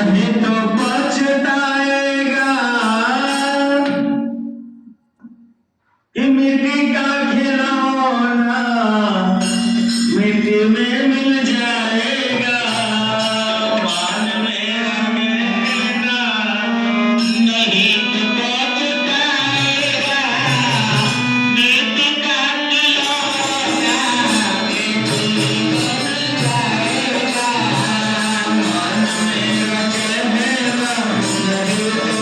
नहीं तो पछताएगा कि मिट्टी का खिलौना मिट्टी में मिल जाएगा। मान मेरा कहना नहीं तो पछताएगा, मिट्टी का खिलौना मिट्टी में मिल जाएगा। मान मेरा कहना नहीं तो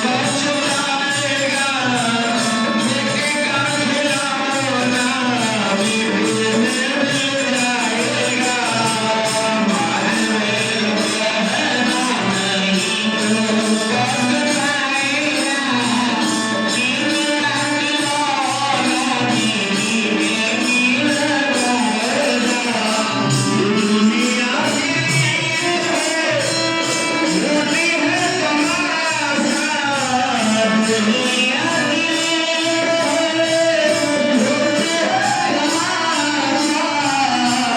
पछताएगा, मिट्टी का खिलौना मिट्टी में मिल जाएगा। मान मेरा कहना नहीं तो पछताएगा, मिट्टी का खिलौना मिट्टी में मिल जाएगा। दुनिया होती है तमाशा, दुनिया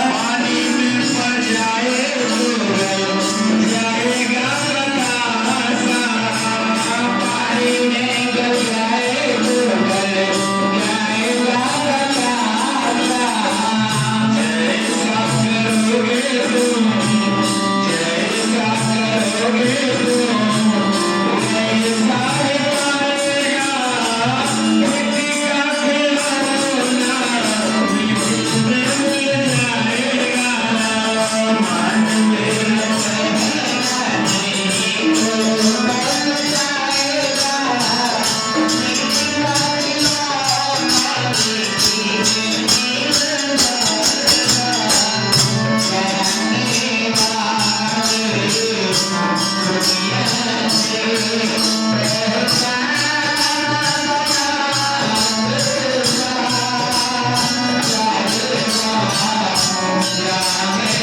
पानी में पड़ जाए तो जाएगा बतासा, पानी में गिर जाए तो जाएगा बतासा। जैसा करोगे तुम, जैसा करोगे तुम वैसा ही पाएगा। मिट्टी का खिलौना मिट्टी में मिल जाएगा। मान मेरा कहना नहीं तो पछताएगा, मिट्टी का खिलौना मिट्टी में मिल जाएगा। जाने वाले दुनिया से पहचान जाने